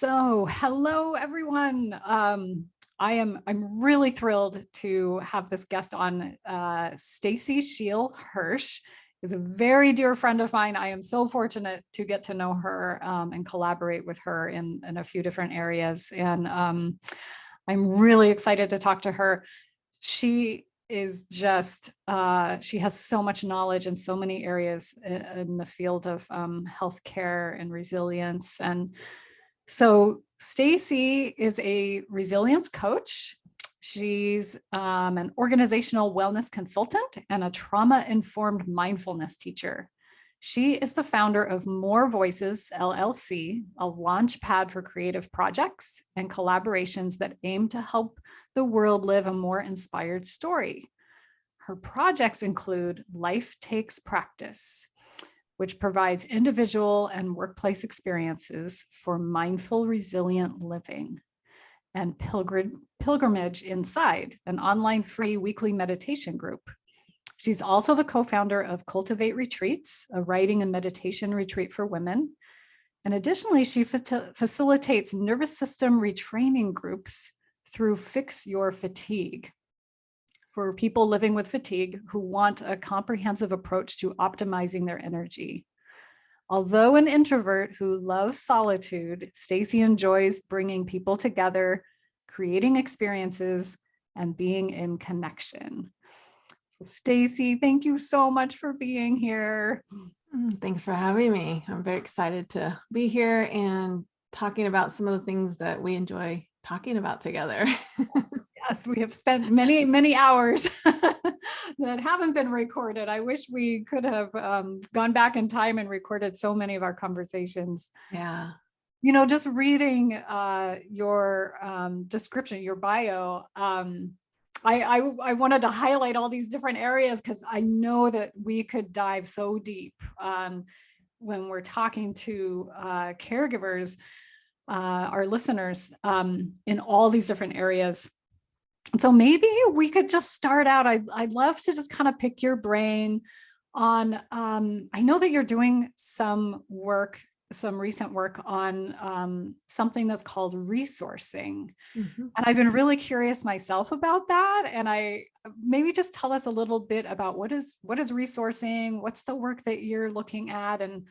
So, hello everyone. I'm really thrilled to have this guest on. Stacy Scheel-Hirsch is a very dear friend of mine. I am so fortunate to get to know her and collaborate with her in a few different areas. And I'm really excited to talk to her. She is just, she has so much knowledge in so many areas in the field of healthcare and resilience. And so Stacy is a resilience coach. She's an organizational wellness consultant and a trauma-informed mindfulness teacher. She is the founder of More Voices, LLC, a launch pad for creative projects and collaborations that aim to help the world live a more inspired story. Her projects include Life Takes Practice, which provides individual and workplace experiences for mindful, resilient living, and Pilgrimage Inside, an online free weekly meditation group. She's also the co-founder of Cultivate Retreats, a writing and meditation retreat for women. And additionally, she facilitates nervous system retraining groups through Fix Your Fatigue for people living with fatigue who want a comprehensive approach to optimizing their energy. Although an introvert who loves solitude, Stacy enjoys bringing people together, creating experiences, and being in connection. So Stacy, thank you so much for being here. Thanks for having me. I'm very excited to be here and talking about some of the things that we enjoy talking about together. Yes, we have spent many, many hours that haven't been recorded. I wish we could have gone back in time and recorded so many of our conversations. Yeah. You know, just reading your description, your bio, I wanted to highlight all these different areas because I know that we could dive so deep when we're talking to caregivers, our listeners, in all these different areas. So maybe we could just start out. I'd love to just kind of pick your brain on, I know that you're doing some recent work on something that's called resourcing. Mm-hmm. And I've been really curious myself about that. And I maybe just tell us a little bit about what is resourcing, what's the work that you're looking at, and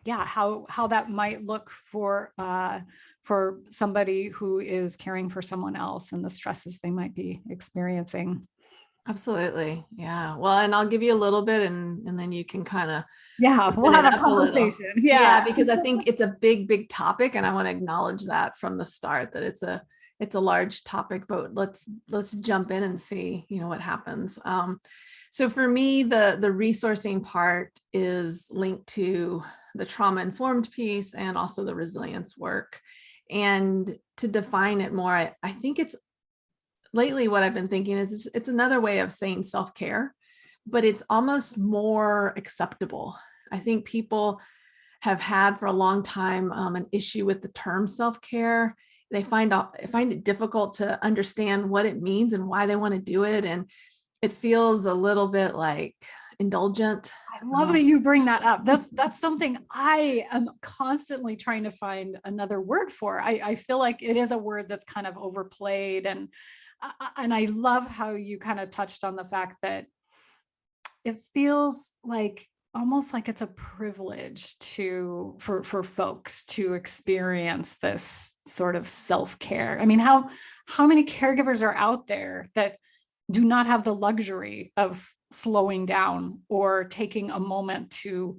yeah, how that might look for somebody who is caring for someone else and the stresses they might be experiencing. Absolutely. Yeah. Well, and I'll give you a little bit and then you can kind of We'll have a conversation. Yeah, because I think it's a big topic and I want to acknowledge that from the start that it's a large topic, but let's jump in and see, what happens. So for me, the resourcing part is linked to the trauma-informed piece and also the resilience work. And to define it more, I think it's lately what I've been thinking is it's another way of saying self-care, but it's almost more acceptable. I think people have had for a long time an issue with the term self-care. They find it difficult to understand what it means and why they want to do it. And it feels a little bit like indulgent. I love that you bring that up. That's something I am constantly trying to find another word for. I feel like it is a word that's kind of overplayed, and I love how you kind of touched on the fact that it feels like almost like it's a privilege for folks to experience this sort of self-care. I mean, how many caregivers are out there that do not have the luxury of slowing down or taking a moment to,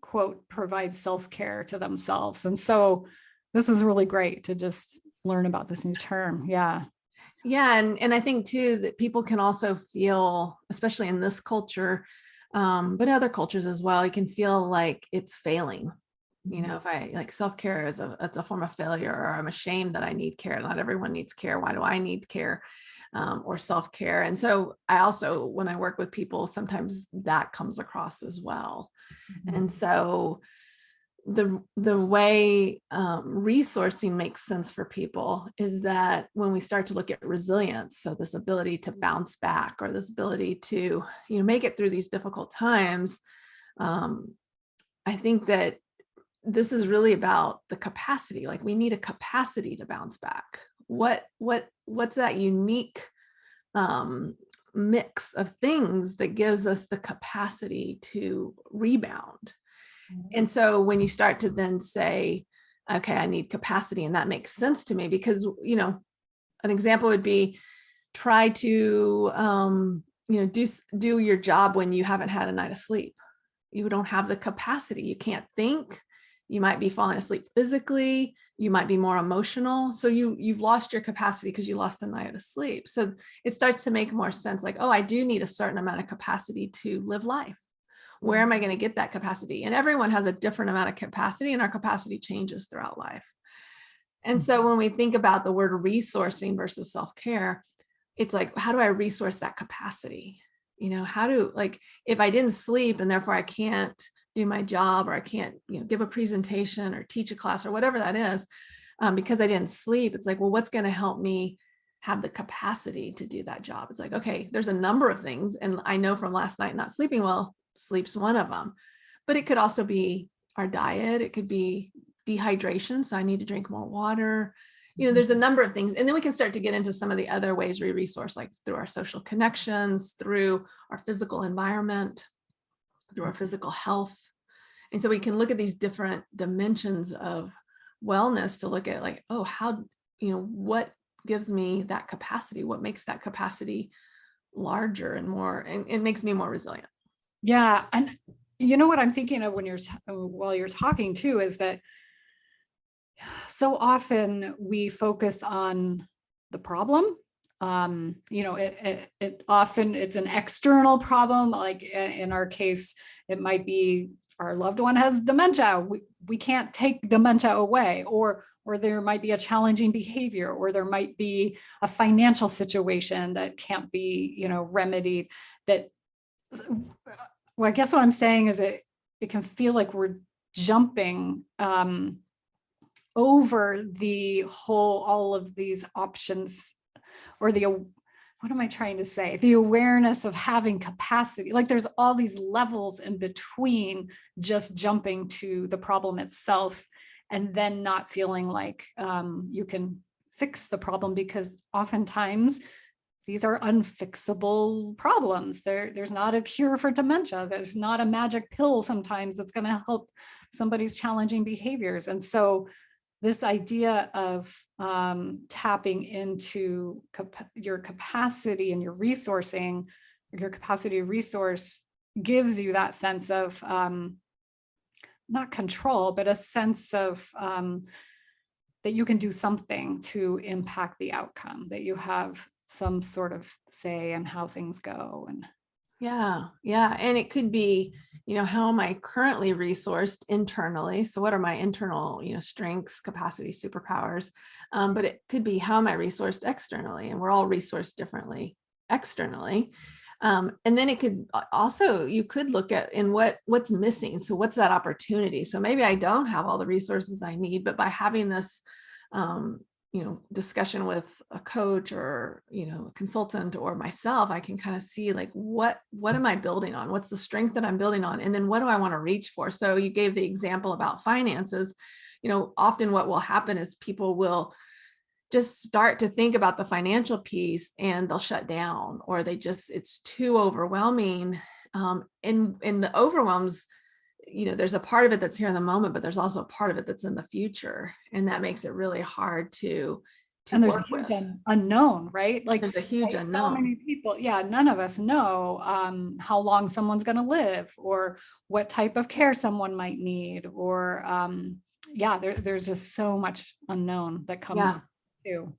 quote, provide self-care to themselves? And so this is really great to just learn about this new term. Yeah. Yeah. And I think too, that people can also feel, especially in this culture, but other cultures as well, you can feel like it's failing. If I like self-care it's a form of failure, or I'm ashamed that I need care. Not everyone needs care. Why do I need care or self-care? And so I also, when I work with people, sometimes that comes across as well. Mm-hmm. And so the way resourcing makes sense for people is that when we start to look at resilience, so this ability to bounce back or this ability to make it through these difficult times, I think that this is really about the capacity. Like we need a capacity to bounce back. What's that unique mix of things that gives us the capacity to rebound? And so when you start to then say, okay, I need capacity, and that makes sense to me, because, you know, an example would be try to, you know, do your job when you haven't had a night of sleep. You don't have the capacity. You can't think. You might be falling asleep physically. You might be more emotional. So you've lost your capacity because you lost a night of sleep. So it starts to make more sense. Like, oh, I do need a certain amount of capacity to live life. Where am I going to get that capacity? And everyone has a different amount of capacity, and our capacity changes throughout life. And so when we think about the word resourcing versus self-care, it's like, how do I resource that capacity? You know, how do, like, if I didn't sleep and therefore I can't do my job, or I can't, you know, give a presentation or teach a class or whatever that is, because I didn't sleep, it's like, well, what's going to help me have the capacity to do that job? It's like, okay, there's a number of things. And I know from last night not sleeping well, sleep's one of them, but it could also be our diet. It could be dehydration. So I need to drink more water. You know, there's a number of things. And then we can start to get into some of the other ways we resource, like through our social connections, through our physical environment, through our physical health. And so we can look at these different dimensions of wellness to look at, like, oh, how, you know, what gives me that capacity? What makes that capacity larger and more, and it makes me more resilient. Yeah. And you know what I'm thinking of while you're talking too, is that so often we focus on the problem. You know, it often it's an external problem. Like in our case, it might be our loved one has dementia. We can't take dementia away, or there might be a challenging behavior, or there might be a financial situation that can't be, you know, remedied. That, well, I guess what I'm saying is it can feel like we're jumping over all of these options, or what am I trying to say? The awareness of having capacity. Like there's all these levels in between just jumping to the problem itself, and then not feeling like you can fix the problem, because oftentimes these are unfixable problems. There's not a cure for dementia. There's not a magic pill sometimes that's going to help somebody's challenging behaviors. And so this idea of tapping into your capacity and your resourcing, your capacity to resource, gives you that sense of not control, but a sense of that you can do something to impact the outcome, that you have some sort of say in how things go. And yeah. And it could be, you know, how am I currently resourced internally? So what are my internal, you know, strengths, capacities, superpowers? But it could be, how am I resourced externally? And we're all resourced differently externally. And then it could also, you could look at in what's missing. So what's that opportunity? So maybe I don't have all the resources I need, but by having this, you know, discussion with a coach, or, you know, a consultant, or myself, I can kind of see, like, what am I building on? What's the strength that I'm building on? And then what do I want to reach for? So you gave the example about finances. You know, often what will happen is people will just start to think about the financial piece and they'll shut down, or it's too overwhelming. And the overwhelms, you know, there's a part of it that's here in the moment, but there's also a part of it that's in the future. And that makes it really hard to and there's a work huge with. unknown, right? Like There's a huge so unknown. many people, yeah, none of us know how long someone's going to live, or what type of care someone might need, or yeah, there's just so much unknown that comes too.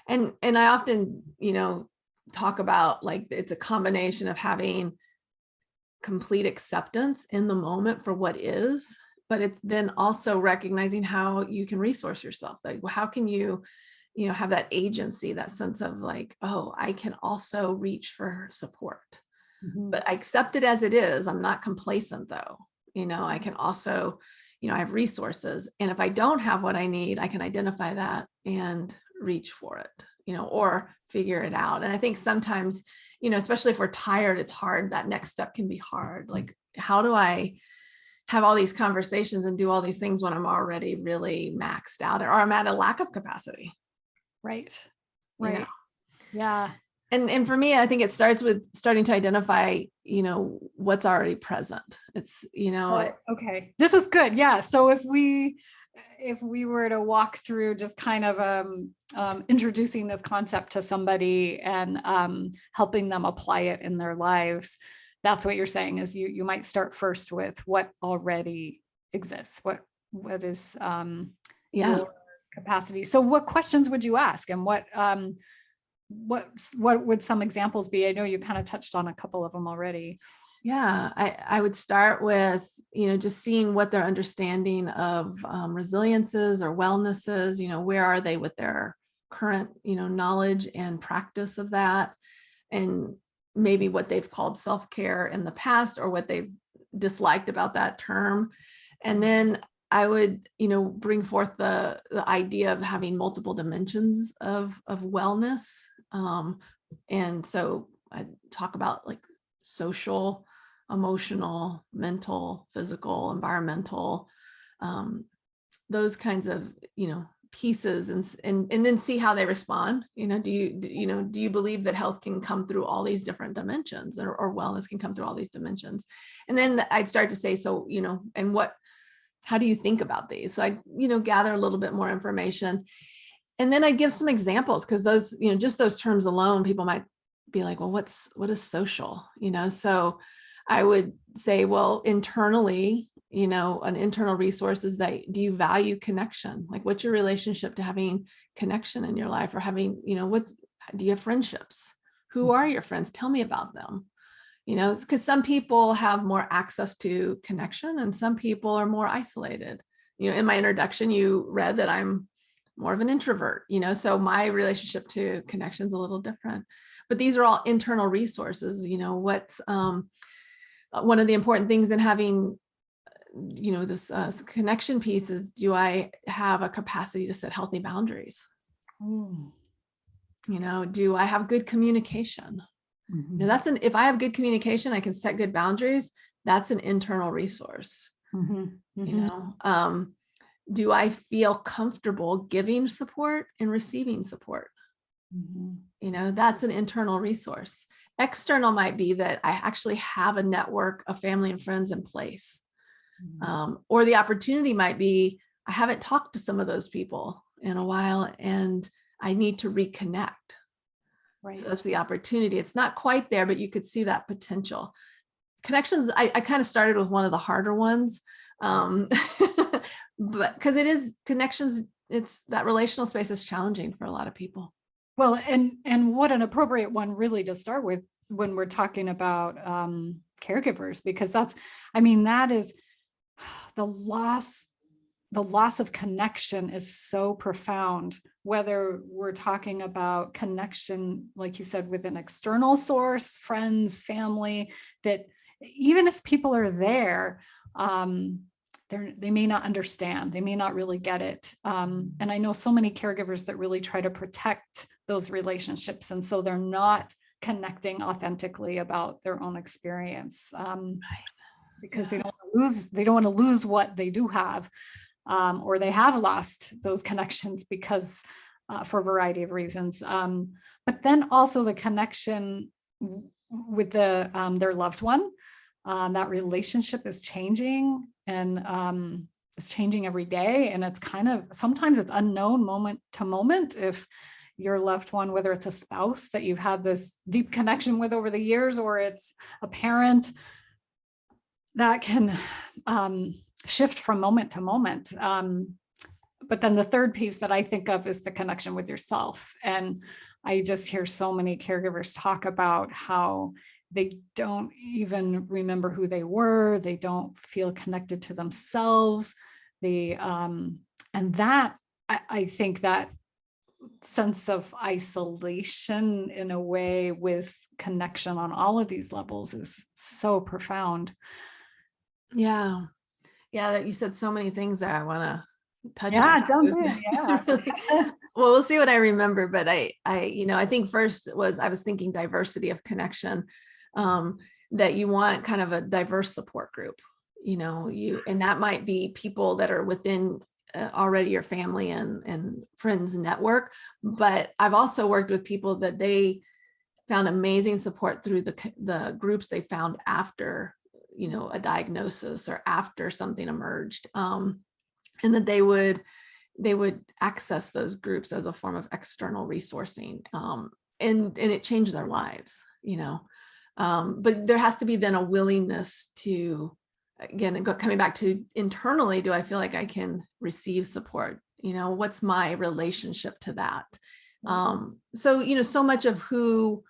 And I often, you know, talk about, like, it's a combination of having complete acceptance in the moment for what is, but it's then also recognizing how you can resource yourself. Like, how can you, you know, have that agency, that sense of, like, oh, I can also reach for support, but I accept it as it is. I'm not complacent though. You know, I can also, you know, I have resources, and if I don't have what I need, I can identify that and reach for it, you know, or figure it out. And I think sometimes, you know, especially if we're tired, it's hard. That next step can be hard. Like, how do I, have all these conversations and do all these things when I'm already really maxed out, or I'm at a lack of capacity. Right. You Right. know? Yeah. And for me, I think it starts with starting to identify, what's already present. It's, So, okay, this is good. Yeah. So if we were to walk through just kind of introducing this concept to somebody and helping them apply it in their lives, that's what you're saying is you might start first with what already exists. What is yeah. your capacity? So what questions would you ask, and what would some examples be? I know you kind of touched on a couple of them already. Yeah, I would start with, just seeing what their understanding of resiliences or wellnesses, where are they with their current, knowledge and practice of that, and maybe what they've called self-care in the past or what they've disliked about that term. And then I would, bring forth the idea of having multiple dimensions of wellness. And so I talk about like social, emotional, mental, physical, environmental, those kinds of, pieces, and then see how they respond. Do you believe that health can come through all these different dimensions, or wellness can come through all these dimensions? And then I'd start to say, so, and how do you think about these? So I, gather a little bit more information, and then I give some examples, because those, just those terms alone, people might be like, well, what is social? So I would say, well, internally, an internal resource is that, do you value connection? Like, what's your relationship to having connection in your life, or having, what do you have friendships? Who are your friends? Tell me about them. Because some people have more access to connection and some people are more isolated. In my introduction, you read that I'm more of an introvert, so my relationship to connection is a little different. But these are all internal resources. What's one of the important things in having, this connection piece is, do I have a capacity to set healthy boundaries? Mm. Do I have good communication? Mm-hmm. If I have good communication, I can set good boundaries. That's an internal resource. Mm-hmm. Mm-hmm. Do I feel comfortable giving support and receiving support? Mm-hmm. That's an internal resource. External might be that I actually have a network of family and friends in place. Mm-hmm. Or the opportunity might be, I haven't talked to some of those people in a while and I need to reconnect. Right. So that's the opportunity. It's not quite there, but you could see that potential. Connections, I kind of started with one of the harder ones. But because it is connections, it's that relational space is challenging for a lot of people. Well, and what an appropriate one really to start with when we're talking about caregivers, because that is the loss of connection is so profound, whether we're talking about connection, like you said, with an external source, friends, family, that even if people are there, they may not understand, they may not really get it. And I know so many caregivers that really try to protect those relationships. And so they're not connecting authentically about their own experience, because they don't want to lose what they do have. Or they have lost those connections because for a variety of reasons. But then also the connection with their loved one, that relationship is changing, and it's changing every day. And it's sometimes it's unknown moment to moment if your loved one, whether it's a spouse that you've had this deep connection with over the years, or it's a parent, that can shift from moment to moment. But then the third piece that I think of is the connection with yourself. And I just hear so many caregivers talk about how they don't even remember who they were. They don't feel connected to themselves. And that, I think that sense of isolation in a way with connection on all of these levels is so profound. Yeah. Yeah. You said so many things that I want to touch on. Yeah, jump in. Yeah. Well, we'll see what I remember, but I think first I was thinking diversity of connection, that you want kind of a diverse support group, and that might be people that are within already your family and friends network. But I've also worked with people that they found amazing support through the groups they found after, a diagnosis or after something emerged, and that they would access those groups as a form of external resourcing, and it changed their lives, but there has to be then a willingness to, again, coming back to internally, do I feel like I can receive support? What's my relationship to that? So much of who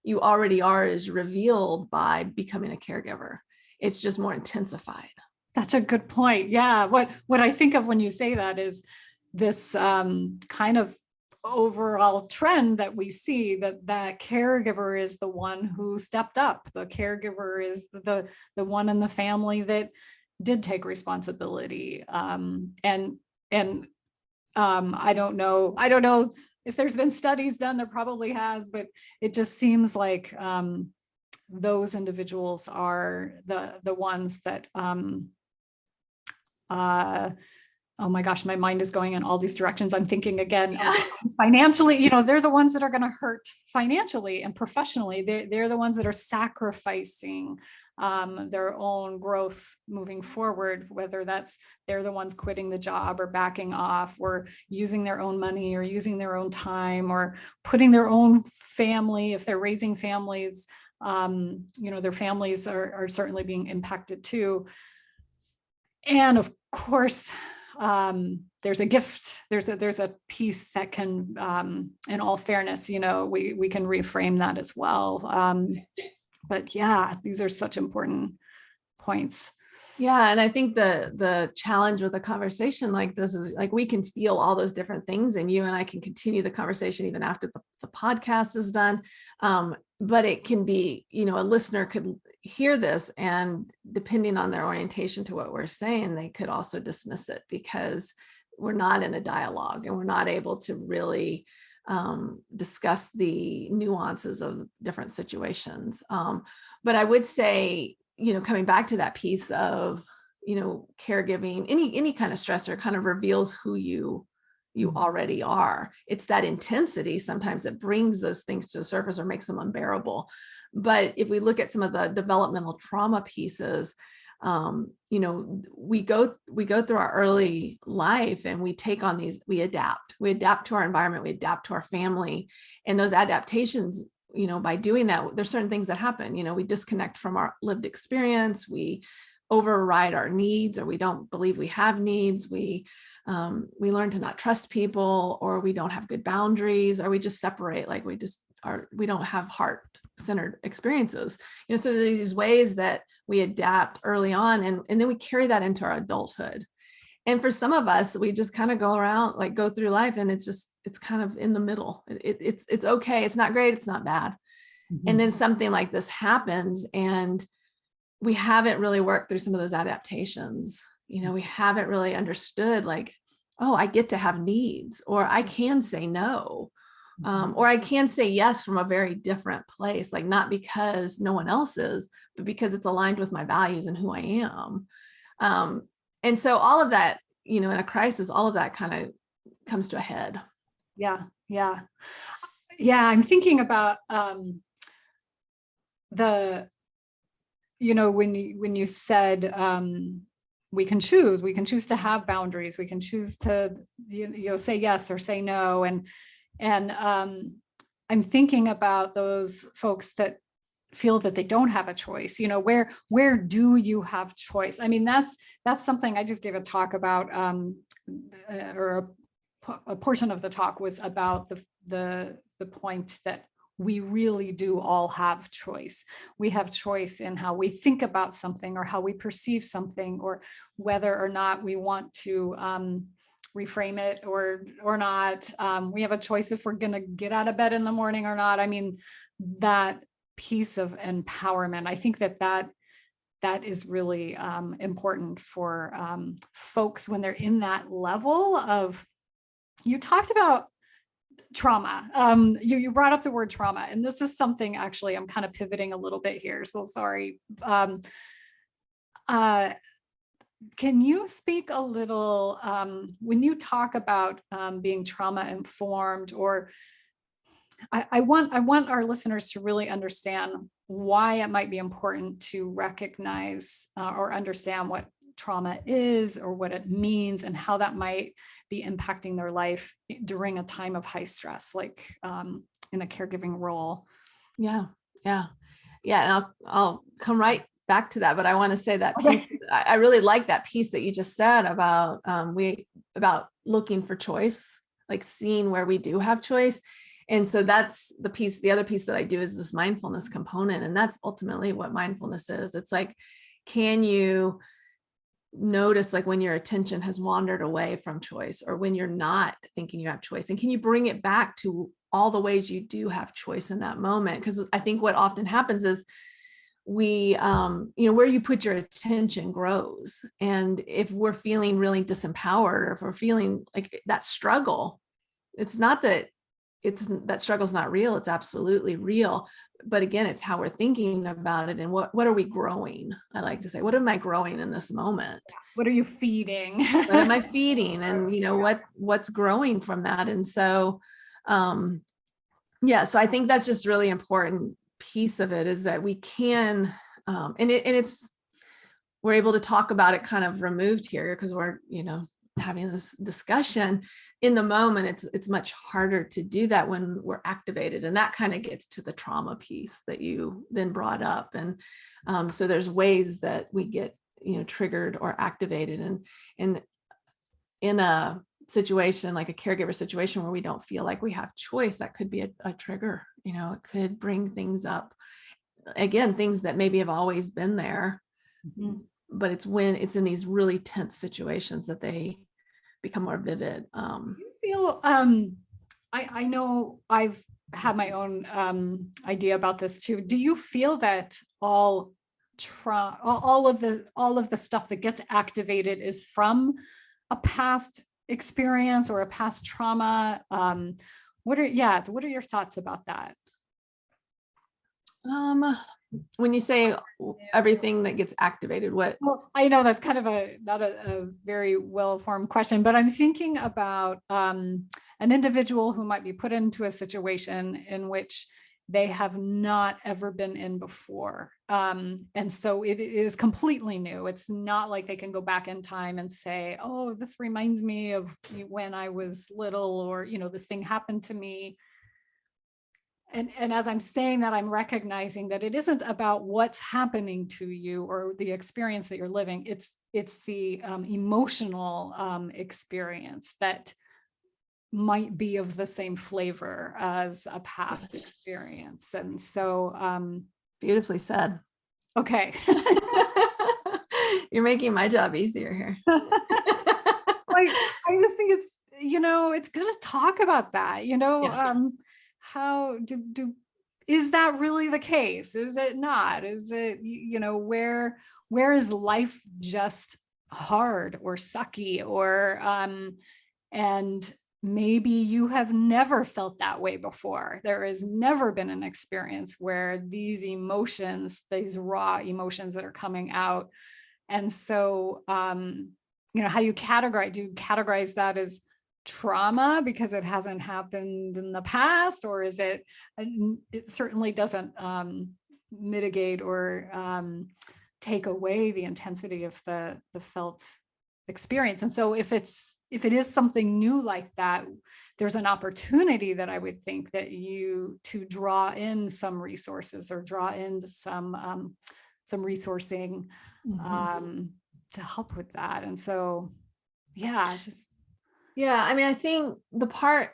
you already are is revealed by becoming a caregiver. It's just more intensified. Such a good point. Yeah. What I think of when you say that is this kind of overall trend that we see, that caregiver is the one who stepped up. The caregiver is the one in the family that did take responsibility. I don't know if there's been studies done, there probably has, but it just seems like those individuals are the ones that oh my gosh, my mind is going in all these directions. I'm thinking again, financially, they're the ones that are going to hurt financially and professionally. They're the ones that are sacrificing their own growth moving forward, whether that's they're the ones quitting the job or backing off or using their own money or using their own time or putting their own family, if they're raising families, their families are certainly being impacted too. And of course, there's a gift, there's a piece that can, in all fairness, we can reframe that as well. But yeah, these are such important points. Yeah. And I think the challenge with a conversation like this is like, we can feel all those different things, and you and I can continue the conversation even after the podcast is done. But it can be, a listener could hear this, and depending on their orientation to what we're saying, they could also dismiss it because we're not in a dialogue and we're not able to really discuss the nuances of different situations. But I would say, coming back to that piece of, caregiving, any kind of stressor kind of reveals who you already are. It's that intensity sometimes that brings those things to the surface or makes them unbearable. But if we look at some of the developmental trauma pieces, we go through our early life and we take on these, we adapt to our environment, we adapt to our family, and those adaptations, by doing that, there's certain things that happen. We disconnect from our lived experience, we override our needs, or we don't believe we have needs. We learn to not trust people, or we don't have good boundaries, or we just separate, like we don't have heart-centered experiences. So there's these ways that we adapt early on, and then we carry that into our adulthood. And for some of us, we just kind of go through life, and it's kind of in the middle. It's okay. It's not great. It's not bad. Mm-hmm. And then something like this happens, and we haven't really worked through some of those adaptations. We haven't really understood, like, oh, I get to have needs, or I can say no, or I can say yes from a very different place, like not because no one else is, but because it's aligned with my values and who I am. And so all of that, in a crisis, all of that kind of comes to a head. Yeah. I'm thinking about when you said we can choose to have boundaries, we can choose to say yes or say no, and I'm thinking about those folks that feel that they don't have a choice. Where do you have choice? I mean, that's something I just gave a talk about, or a portion of the talk was about the point that we really do all have choice. We have choice in how we think about something or how we perceive something, or whether or not we want to reframe it or not. We have a choice if we're going to get out of bed in the morning or not. I mean, that piece of empowerment, I think that is really important for folks when they're in that level of, you talked about trauma. You brought up the word trauma, and this is something, actually, I'm kind of pivoting a little bit here, so sorry. can you speak a little, when you talk about being trauma informed, or I want our listeners to really understand why it might be important to recognize or understand what trauma is or what it means and how that might be impacting their life during a time of high stress, like in a caregiving role. Yeah. Yeah. Yeah. And I'll come right back to that, but I want to say that piece, Okay. I really like that piece that you just said about about looking for choice, like seeing where we do have choice. And so that's the piece. The other piece that I do is this mindfulness component. And that's ultimately what mindfulness is. It's like, can you notice like when your attention has wandered away from choice, or when you're not thinking you have choice, and can you bring it back to all the ways you do have choice in that moment? Because I think what often happens is we where you put your attention grows. And if we're feeling really disempowered, or if we're feeling like that struggle, it's not that that struggle's not real. It's absolutely real. But again, it's how we're thinking about it, and what are we growing? I like to say, what am I growing in this moment? What are you feeding? What am I feeding? And what's growing from that? And so so I think that's just really important piece of it, is that we can it's we're able to talk about it kind of removed here, because we're having this discussion in the moment. It's much harder to do that when we're activated, and that kind of gets to the trauma piece that you then brought up. And so there's ways that we get triggered or activated, and in a situation like a caregiver situation where we don't feel like we have choice, that could be a trigger. It could bring things up, again, things that maybe have always been there. Mm-hmm. But it's when it's in these really tense situations that they become more vivid. You feel, I know I've had my own idea about this too. Do you feel that all of the stuff that gets activated is from a past experience or a past trauma? What are your thoughts about that? When you say everything that gets activated, what? Well, I know that's kind of not a very well-formed question, but I'm thinking about an individual who might be put into a situation in which they have not ever been in before. And so it is completely new. It's not like they can go back in time and say, oh, this reminds me of when I was little, or, this thing happened to me. And as I'm saying that, I'm recognizing that it isn't about what's happening to you or the experience that you're living. It's the emotional experience that might be of the same flavor as a past experience. And so beautifully said. Okay. You're making my job easier here. Like, I just think it's, it's good to talk about that, how is that really the case? Is it not? Is it, where is life just hard or sucky, or and maybe you have never felt that way before. There has never been an experience where these emotions, these raw emotions that are coming out. And so how do you categorize that as trauma because it hasn't happened in the past, or is it certainly doesn't mitigate or take away the intensity of the felt experience. And so if it is something new like that, there's an opportunity that I would think that to draw in some resources or draw into some resourcing to help with that. And so I mean, I think the part,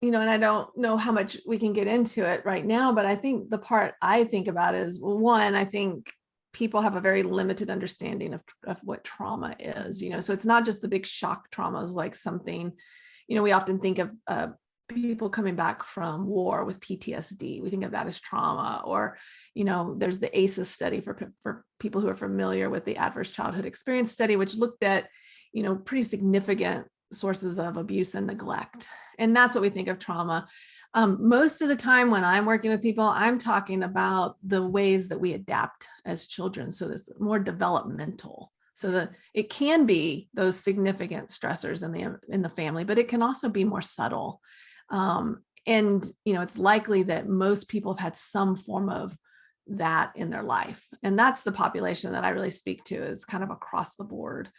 and I don't know how much we can get into it right now, but I think the part I think about is, one, I think people have a very limited understanding of what trauma is, so it's not just the big shock traumas, like something, we often think of people coming back from war with PTSD. We think of that as trauma, or, there's the ACEs study for people who are familiar with the Adverse Childhood Experience study, which looked at, pretty significant sources of abuse and neglect. And that's what we think of trauma. Most of the time when I'm working with people, I'm talking about the ways that we adapt as children. So this more developmental So it can be those significant stressors in the family, but it can also be more subtle. And, it's likely that most people have had some form of that in their life. And that's the population that I really speak to, is kind of across the board.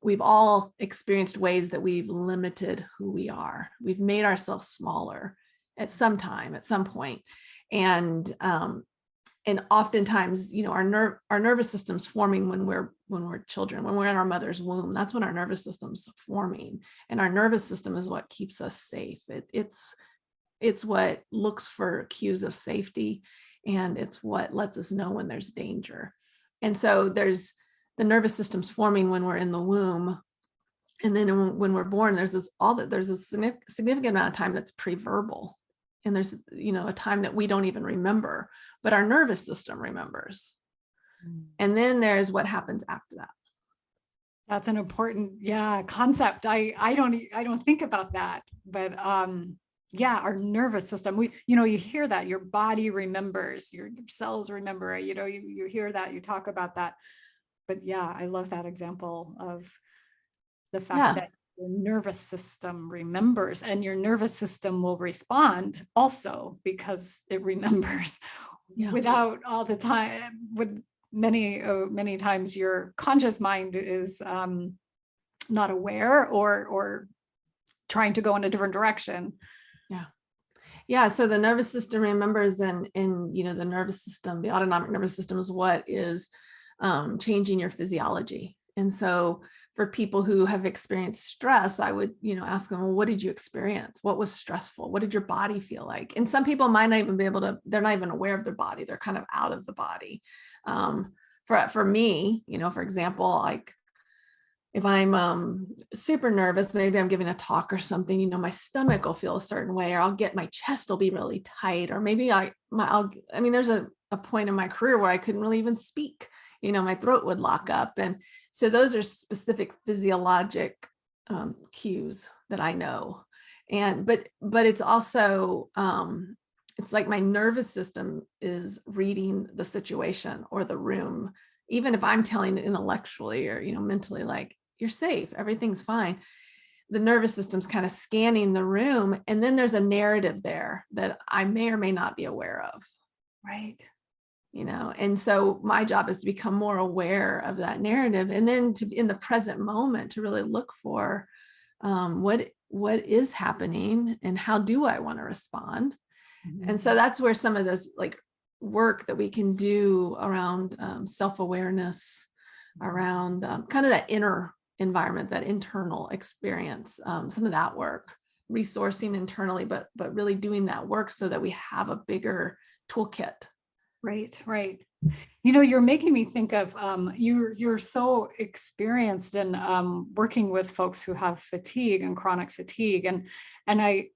We've all experienced ways that we've limited who we are. We've made ourselves smaller at some time, at some point. And oftentimes, our nervous system's forming when we're children, when we're in our mother's womb. That's when our nervous system's forming, and our nervous system is what keeps us safe. It's what looks for cues of safety, and it's what lets us know when there's danger. And so there's the nervous system's forming when we're in the womb, and then when we're born, there's a significant amount of time that's pre-verbal. And there's, a time that we don't even remember, but our nervous system remembers. And then there's what happens after that. That's an important, concept. I don't think about that, but our nervous system. You hear that your body remembers, your cells remember. You hear that, you talk about that. But I love that example of the fact that your nervous system remembers, and your nervous system will respond also because it remembers without all the time. With many times your conscious mind is not aware or trying to go in a different direction. So the nervous system remembers, and the nervous system, the autonomic nervous system, is what is changing your physiology. And so for people who have experienced stress, I would, ask them, well, what did you experience? What was stressful? What did your body feel like? And some people might not even be able to, they're not even aware of their body. They're kind of out of the body. For me, for example, like if I'm super nervous, maybe I'm giving a talk or something, my stomach will feel a certain way, or my chest will be really tight, or maybe there's a point in my career where I couldn't really even speak. My throat would lock up. And so those are specific physiologic cues that I know. But it's also, it's like my nervous system is reading the situation or the room, even if I'm telling it intellectually or, mentally, like, you're safe, everything's fine. The nervous system's kind of scanning the room. And then there's a narrative there that I may or may not be aware of. Right. And so my job is to become more aware of that narrative, and then to, in the present moment, to really look for what is happening and how do I want to respond. Mm-hmm. And so that's where some of this work that we can do around self-awareness, around kind of that inner environment, that internal experience, some of that work, resourcing internally, but really doing that work so that we have a bigger toolkit. Right. You're making me think of you're so experienced in working with folks who have fatigue and chronic fatigue, and I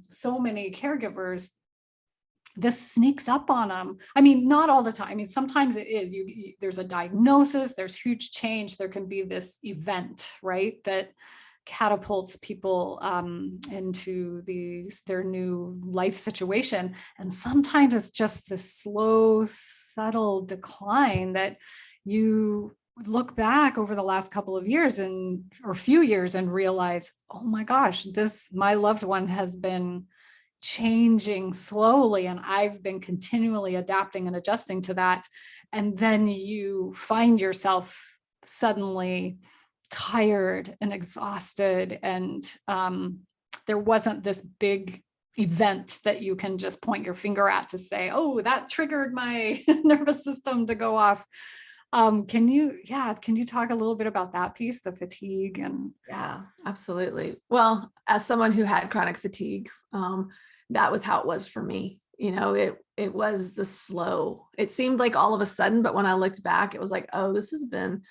so many caregivers, this sneaks up on them. I mean, not all the time. I mean, sometimes it is. There's a diagnosis, there's huge change, there can be this event, right, that catapults people into their new life situation. And sometimes it's just this slow, subtle decline that you look back over the last couple of years or few years and realize, oh my gosh, my loved one has been changing slowly, and I've been continually adapting and adjusting to that. And then you find yourself suddenly tired and exhausted, and there wasn't this big event that you can just point your finger at to say, oh, that triggered my nervous system to go off. Can you talk a little bit about that piece, the fatigue? And yeah, absolutely. Well, as someone who had chronic fatigue, that was how it was for me. It was the slow, it seemed like all of a sudden, but when I looked back, it was like, oh, this has been,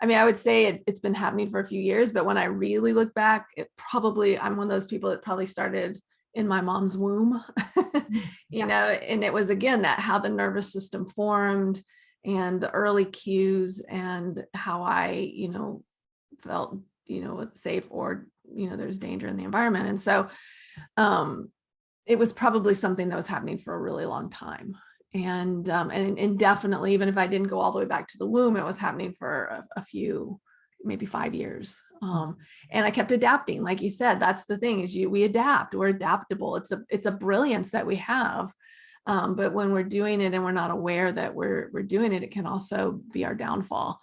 I would say it's been happening for a few years, but when I really look back, I'm one of those people that probably started in my mom's womb, and it was, again, that how the nervous system formed and the early cues and how I, felt, safe, or, there's danger in the environment. And so it was probably something that was happening for a really long time. And definitely, even if I didn't go all the way back to the womb, it was happening for a few, maybe 5 years. And I kept adapting. Like you said, that's the thing, is we adapt, we're adaptable. It's a brilliance that we have. But when we're doing it and we're not aware that we're doing it, it can also be our downfall.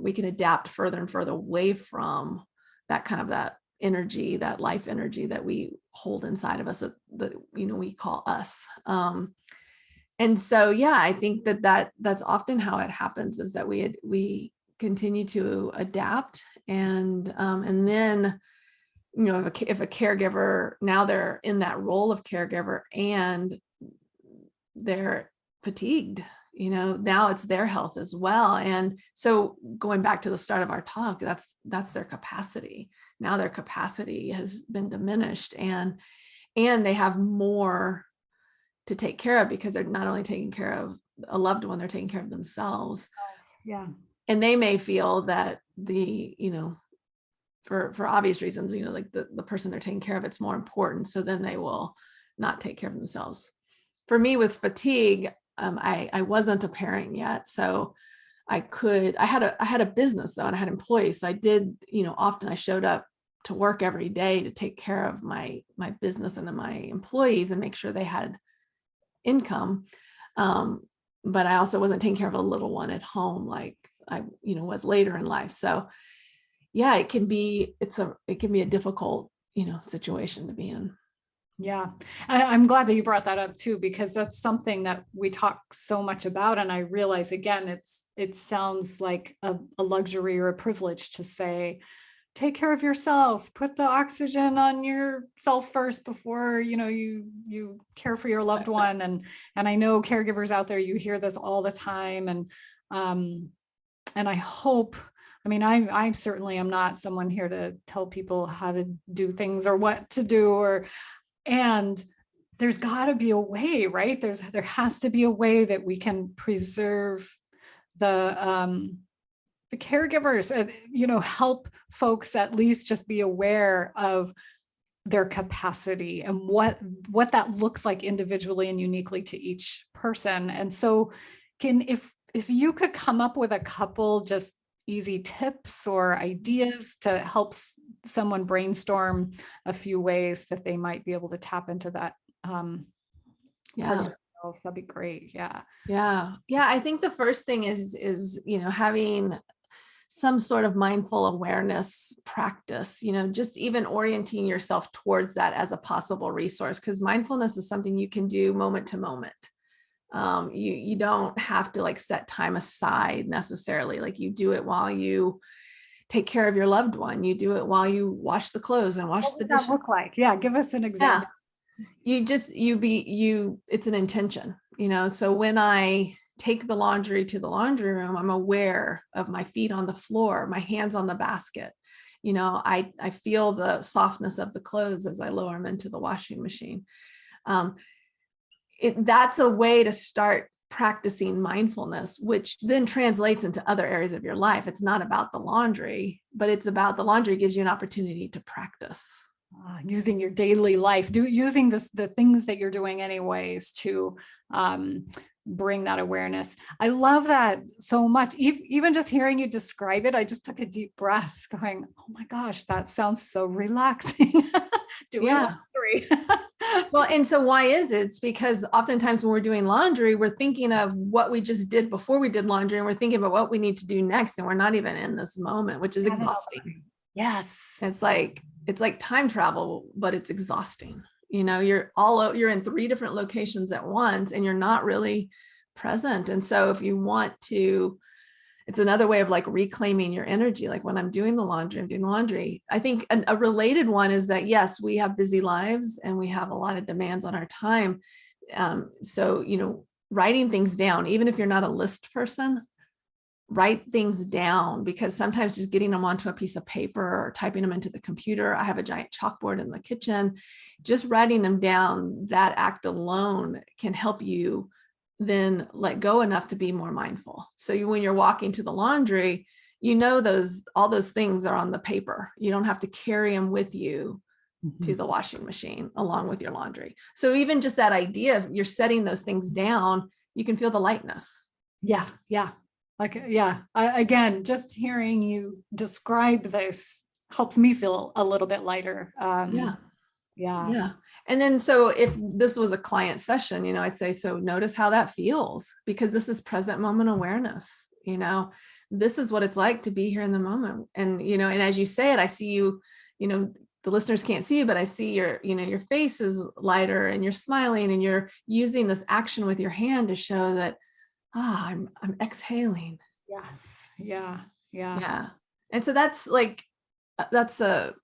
We can adapt further and further away from that kind of that energy, that life energy that we hold inside of us, that we call us. And so, yeah, I think that's often how it happens, is that we continue to adapt, and then, if a caregiver, now they're in that role of caregiver and they're fatigued, now it's their health as well. And so, going back to the start of our talk, that's their capacity. Now their capacity has been diminished, and they have more to take care of, because they're not only taking care of a loved one, they're taking care of themselves. Yeah. And they may feel that for obvious reasons, like the person they're taking care of, it's more important. So then they will not take care of themselves. For me, with fatigue, I wasn't a parent yet. So I had a business though, and I had employees. So I did, often I showed up to work every day to take care of my business and my employees and make sure they had income. But I also wasn't taking care of a little one at home like I, was later in life. So yeah, it can be a difficult, situation to be in. Yeah. I'm glad that you brought that up too, because that's something that we talk so much about. And I realize, again, it sounds like a luxury or a privilege to say, take care of yourself, put the oxygen on yourself first before, you care for your loved one. And I know caregivers out there, you hear this all the time. And I hope, I certainly am not someone here to tell people how to do things or what to do, and there's got to be a way, right? There has to be a way that we can preserve the caregivers and, help folks at least just be aware of their capacity and what that looks like individually and uniquely to each person. And so if you could come up with a couple just easy tips or ideas to help someone brainstorm a few ways that they might be able to tap into that that'd be great. Yeah. I think the first thing is having some sort of mindful awareness practice, just even orienting yourself towards that as a possible resource, because mindfulness is something you can do moment to moment. You don't have to like set time aside necessarily. Like you do it while you take care of your loved one. You do it while you wash the clothes and wash the dishes. What does that look like? Yeah. Give us an example. Yeah. It's an intention, so when I take the laundry to the laundry room, I'm aware of my feet on the floor, my hands on the basket. I feel the softness of the clothes as I lower them into the washing machine. That's a way to start practicing mindfulness, which then translates into other areas of your life. It's not about the laundry, but it's about the laundry gives you an opportunity to practice. Using your daily life, using the things that you're doing anyways to bring that awareness. I love that so much. Even just hearing you describe it, I just took a deep breath going, oh my gosh, that sounds so relaxing. Doing laundry. Well, and so why is it? It's because oftentimes when we're doing laundry, we're thinking of what we just did before we did laundry, and we're thinking about what we need to do next. And we're not even in this moment, which is exhausting. Yes. It's like time travel, but it's exhausting. You're in 3 different locations at once and you're not really present. And so if you want to, it's another way of like reclaiming your energy. Like when I'm doing the laundry, I think a related one is that, yes, we have busy lives and we have a lot of demands on our time. So, writing things down, even if you're not a list person, write things down, because sometimes just getting them onto a piece of paper or typing them into the computer. I have a giant chalkboard in the kitchen. Just writing them down, that act alone can help you then let go enough to be more mindful. So when you're walking to the laundry, all those things are on the paper. You don't have to carry them with you to the washing machine along with your laundry. So even just that idea of you're setting those things down, you can feel the lightness. Yeah. Yeah. Like, yeah. Again, just hearing you describe this helps me feel a little bit lighter. Yeah. Yeah. Yeah. And then, so if this was a client session, I'd say, so notice how that feels, because this is present moment awareness. This is what it's like to be here in the moment. And, and as you say it, I see you, the listeners can't see you, but I see your face is lighter and you're smiling and you're using this action with your hand to show that, I'm exhaling. Yes. Yeah. Yeah. Yeah. And so that's a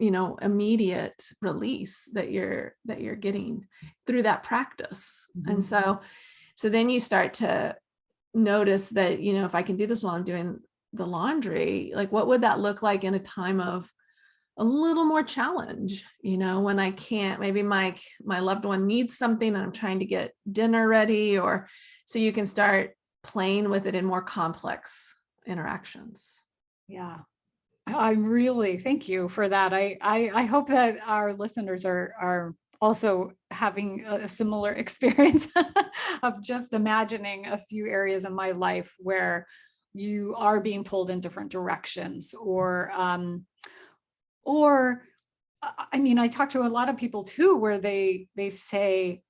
immediate release that you're getting through that practice. And so then you start to notice that, if I can do this while I'm doing the laundry, like what would that look like in a time of a little more challenge, when I can't, maybe my loved one needs something and I'm trying to get dinner ready, or so you can start playing with it in more complex interactions. Yeah. I'm really, thank you for that. I hope that our listeners are also having a similar experience of just imagining a few areas in my life where you are being pulled in different directions, or I mean, I talk to a lot of people too, where they say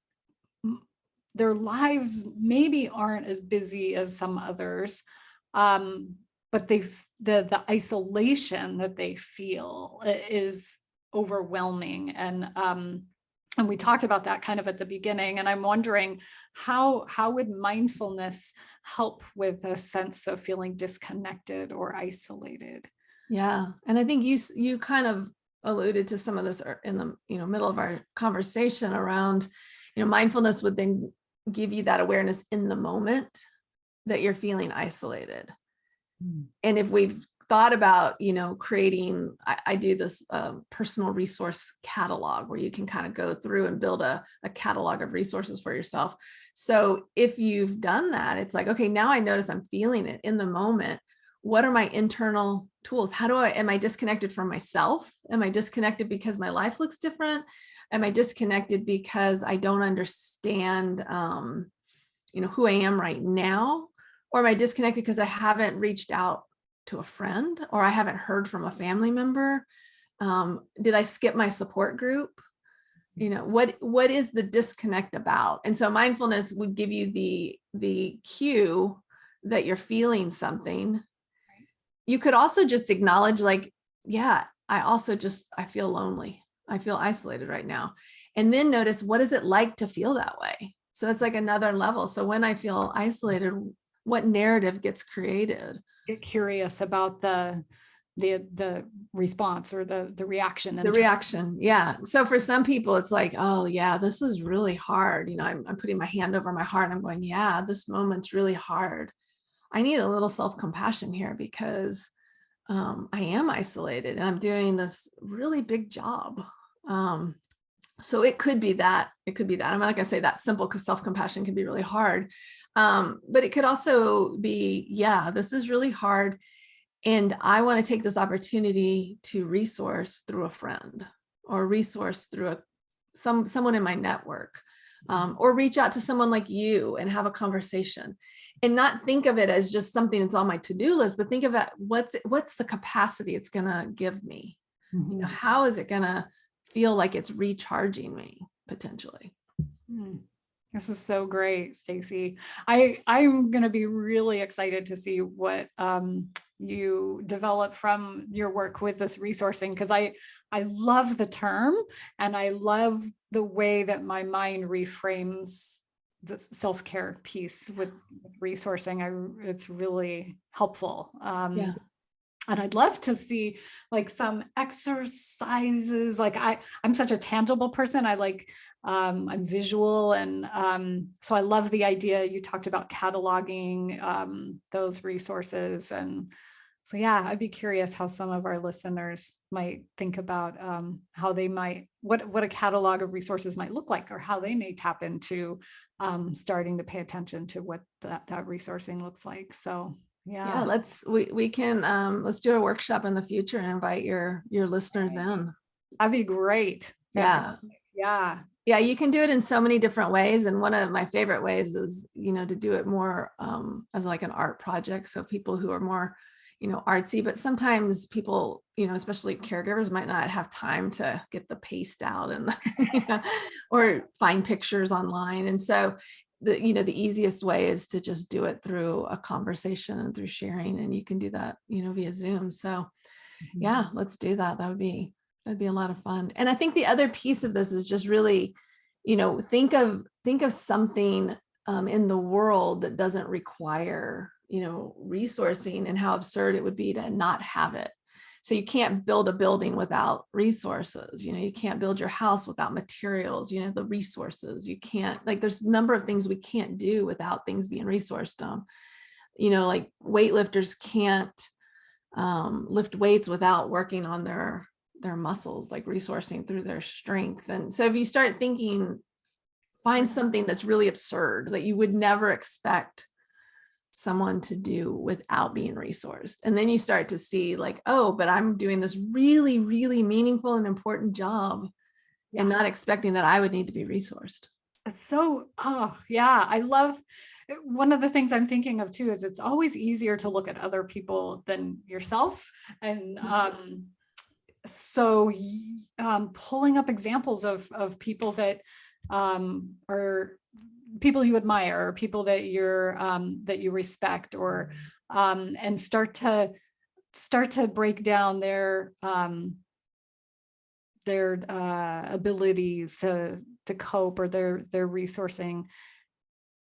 their lives maybe aren't as busy as some others, but the isolation that they feel is overwhelming. And we talked about that kind of at the beginning. And I'm wondering how would mindfulness help with a sense of feeling disconnected or isolated? Yeah. And I think you kind of alluded to some of this in the middle of our conversation around, mindfulness would then give you that awareness in the moment that you're feeling isolated. And if we've thought about, creating, I do this personal resource catalog where you can kind of go through and build a catalog of resources for yourself. So if you've done that, it's like, okay, now I notice I'm feeling it in the moment. What are my internal tools? Am I disconnected from myself? Am I disconnected because my life looks different? Am I disconnected because I don't understand, who I am right now? Or am I disconnected because I haven't reached out to a friend, or I haven't heard from a family member? Did I skip my support group? What is the disconnect about? And so mindfulness would give you the cue that you're feeling something. You could also just acknowledge, like, yeah, I feel lonely. I feel isolated right now. And then notice, what is it like to feel that way? So that's like another level. So when I feel isolated, what narrative gets created? Get curious about the response or the reaction. The reaction. Yeah. So for some people, it's like, oh yeah, this is really hard. I'm putting my hand over my heart and I'm going, yeah, this moment's really hard. I need a little self-compassion here because I am isolated and I'm doing this really big job. So it could be that. I'm not going to say that simple, because self-compassion can be really hard. But it could also be, yeah, this is really hard. And I want to take this opportunity to resource through a friend, or resource through someone in my network, or reach out to someone like you and have a conversation, and not think of it as just something that's on my to-do list, but think of it, what's the capacity it's going to give me? How is it going to feel like it's recharging me potentially? This is so great, Stacy. I'm going to be really excited to see what you develop from your work with this resourcing, because I love the term, and I love the way that my mind reframes the self-care piece with resourcing. It's really helpful. Yeah. And I'd love to see like some exercises. Like I'm such a tangible person. I'm visual. And so I love the idea. You talked about cataloging those resources. And so, yeah, I'd be curious how some of our listeners might think about how they might, what a catalog of resources might look like, or how they may tap into starting to pay attention to what that resourcing looks like. So yeah, let's do a workshop in the future and invite your listeners in. That'd be great. Yeah. Yeah. Yeah, you can do it in so many different ways. And one of my favorite ways is, to do it more as like an art project. So people who are more, artsy, but sometimes people, especially caregivers might not have time to get the paste out and, or find pictures online. And so the easiest way is to just do it through a conversation and through sharing. And you can do that, via Zoom. So yeah, let's do that. That'd be a lot of fun. And I think the other piece of this is just really, think of something in the world that doesn't require, resourcing, and how absurd it would be to not have it. So you can't build a building without resources. You can't build your house without materials, the resources. You can't, like, there's a number of things we can't do without things being resourced. Like weightlifters can't lift weights without working on their muscles, like resourcing through their strength. And so if you start thinking, find something that's really absurd that you would never expect someone to do without being resourced. And then you start to see like, oh, but I'm doing this really, really meaningful and important job and not expecting that I would need to be resourced. It's so, oh yeah, I love, one of the things I'm thinking of too is it's always easier to look at other people than yourself. And so pulling up examples of people that are people you admire, or people that that you respect, or and start to break down their abilities to cope, or their resourcing,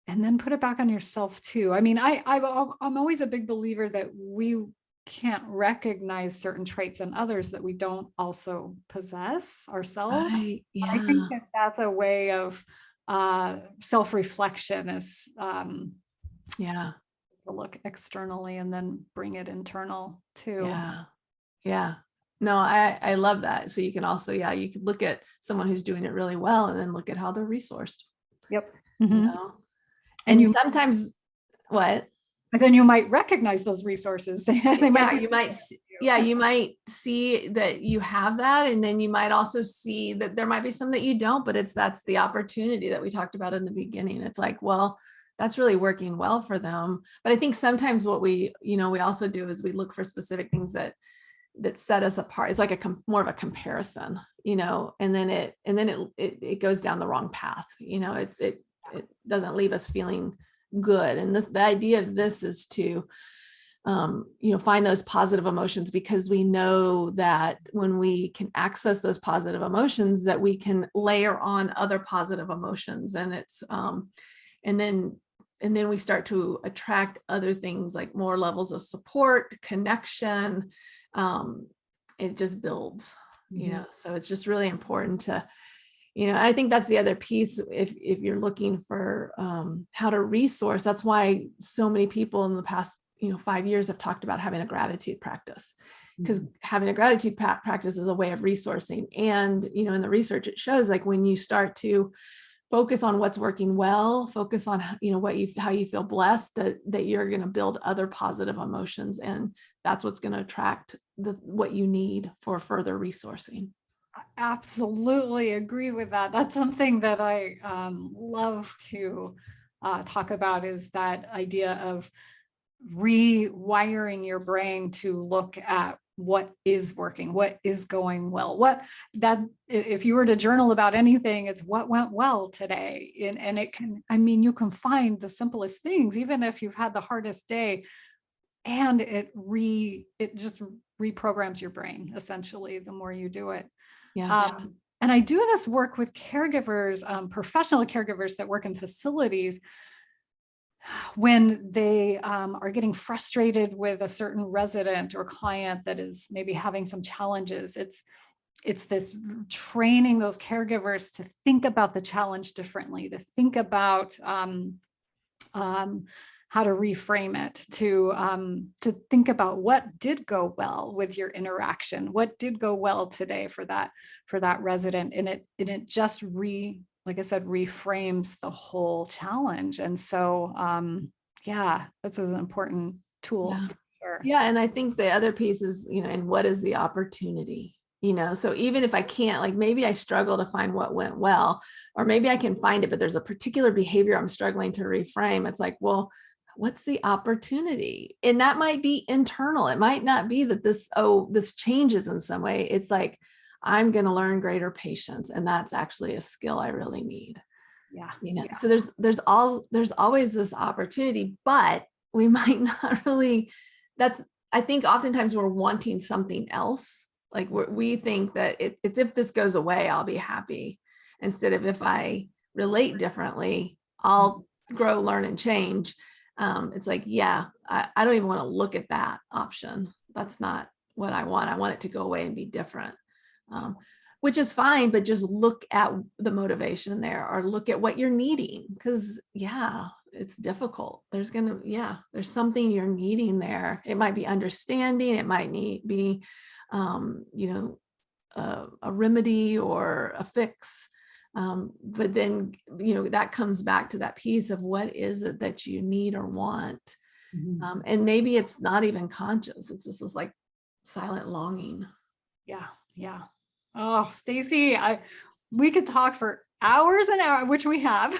and then put it back on yourself too. I mean, I'm always a big believer that we can't recognize certain traits in others that we don't also possess ourselves. Right. Yeah. I think that that's a way of self-reflection, is Yeah. to look externally and then bring it internal too. Yeah. Yeah. No, I love that. So you can also, you could look at someone who's doing it really well and then look at how they're resourced. Yep. And you sometimes, what? And then you might recognize those resources. You might see that you have that. And then you might also see that there might be some that you don't, but that's the opportunity that we talked about in the beginning. It's like, well, that's really working well for them. But I think sometimes what we also do is we look for specific things that set us apart. It's like more of a comparison, and then it goes down the wrong path. It doesn't leave us feeling good. And the idea of this is to, find those positive emotions, because we know that when we can access those positive emotions, that we can layer on other positive emotions. And it's, and then we start to attract other things, like more levels of support, connection. It just builds, so it's just really important to, I think that's the other piece. If you're looking for how to resource, that's why so many people in the past 5 years have talked about having a gratitude practice, because having a gratitude practice is a way of resourcing. And in the research, it shows, like, when you start to focus on what's working well, focus on how you feel blessed, that you're going to build other positive emotions, and that's what's going to attract what you need for further resourcing. Absolutely agree with that. That's something that I love to talk about, is that idea of rewiring your brain to look at what is working, what is going well, if you were to journal about anything, it's what went well today. And it can, you can find the simplest things, even if you've had the hardest day, and it just reprograms your brain, essentially, the more you do it. And I do this work with caregivers, professional caregivers that work in facilities, when they are getting frustrated with a certain resident or client that is maybe having some challenges. It's this training those caregivers to think about the challenge differently, to think about how to reframe it, to think about what did go well with your interaction, what did go well today for that resident, and it just like I said, reframes the whole challenge. And so, that's an important tool. Yeah. For sure. Yeah. And I think the other piece is, and what is the opportunity? So even if I can't, like maybe I struggle to find what went well, or maybe I can find it, but there's a particular behavior I'm struggling to reframe. It's like, well, what's the opportunity? And that might be internal. It might not be that this changes in some way. It's like, I'm going to learn greater patience. And that's actually a skill I really need. Yeah. So there's always this opportunity, but we might not really, I think oftentimes we're wanting something else. Like we think that it's if this goes away, I'll be happy. Instead of if I relate differently, I'll grow, learn, and change. It's like, yeah, I don't even want to look at that option. That's not what I want. I want it to go away and be different, which is fine, but just look at the motivation there, or look at what you're needing. Because it's difficult. There's something you're needing there. It might be understanding. It might be, a remedy or a fix. But then, that comes back to that piece of what is it that you need or want. And maybe it's not even conscious. It's just this like silent longing. Yeah. Oh, Stacy, we could talk for hours and hours, which we have.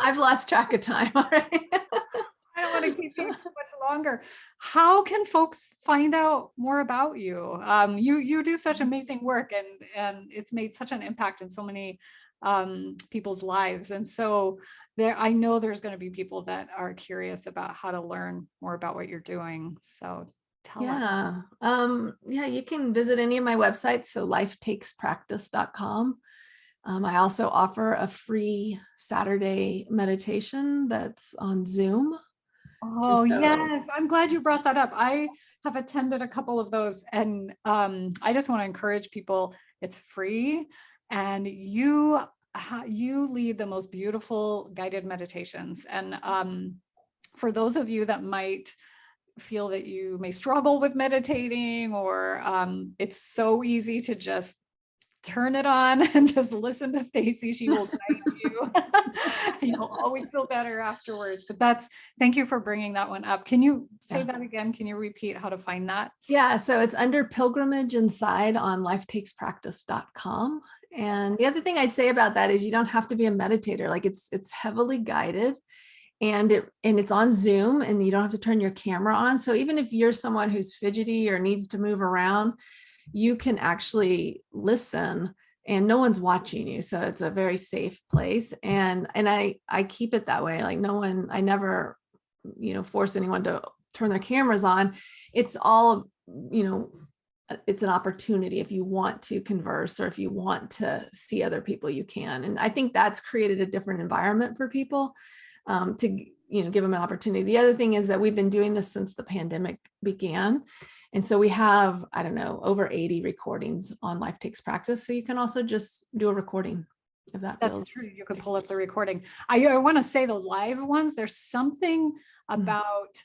I've lost track of time already. I don't want to keep you too much longer. How can folks find out more about you? You do such amazing work, and it's made such an impact in so many people's lives. And so I know there's going to be people that are curious about how to learn more about what you're doing. So tell us. You can visit any of my websites. So lifetakespractice.com. I also offer a free Saturday meditation that's on Zoom. Oh, yes. I'm glad you brought that up. I have attended a couple of those, and I just want to encourage people. It's free, and you lead the most beautiful guided meditations. And for those of you that might feel that you may struggle with meditating, or it's so easy to just turn it on and just listen to Stacy. She will guide you. You'll always feel better afterwards. But thank you for bringing that one up. Can you say that again? Can you repeat how to find that? Yeah, so it's under Pilgrimage Inside on lifetakespractice.com. And the other thing I'd say about that is you don't have to be a meditator. Like it's heavily guided, and it's on Zoom, and you don't have to turn your camera on. So even if you're someone who's fidgety or needs to move around, you can actually listen, and no one's watching you. So it's a very safe place. And I keep it that way. Like I never, force anyone to turn their cameras on. It's all, it's an opportunity. If you want to converse, or if you want to see other people, you can. And I think that's created a different environment for people to, give them an opportunity. The other thing is that we've been doing this since the pandemic began. And so we have, I don't know, over 80 recordings on Life Takes Practice. So you can also just do a recording if That's true. You could pull up the recording. I want to say the live ones, there's something about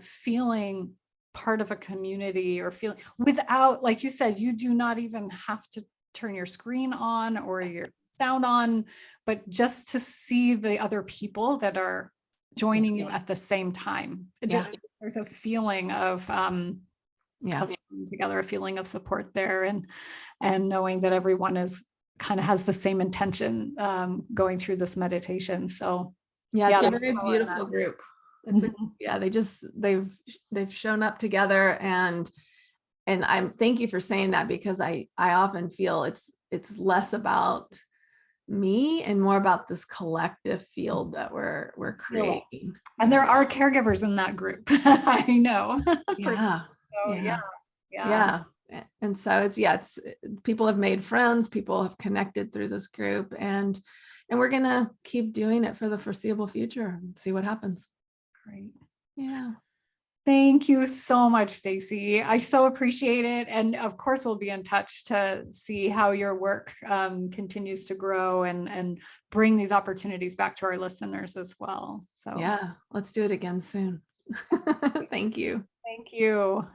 feeling part of a community, or feeling without, like you said, you do not even have to turn your screen on or your sound on, but just to see the other people that are joining you at the same time. There's a feeling of together, a feeling of support there, and knowing that everyone has the same intention going through this meditation. So it's a very beautiful group. They've shown up together, and thank you for saying that, because I often feel it's less about me and more about this collective field that we're creating. And there are caregivers in that group. I know. And so it's people have made friends, people have connected through this group, and we're gonna keep doing it for the foreseeable future and see what happens. Great. Yeah. Thank you so much, Stacy. I so appreciate it. And of course, we'll be in touch to see how your work continues to grow and bring these opportunities back to our listeners as well. So let's do it again soon. Thank you. Thank you.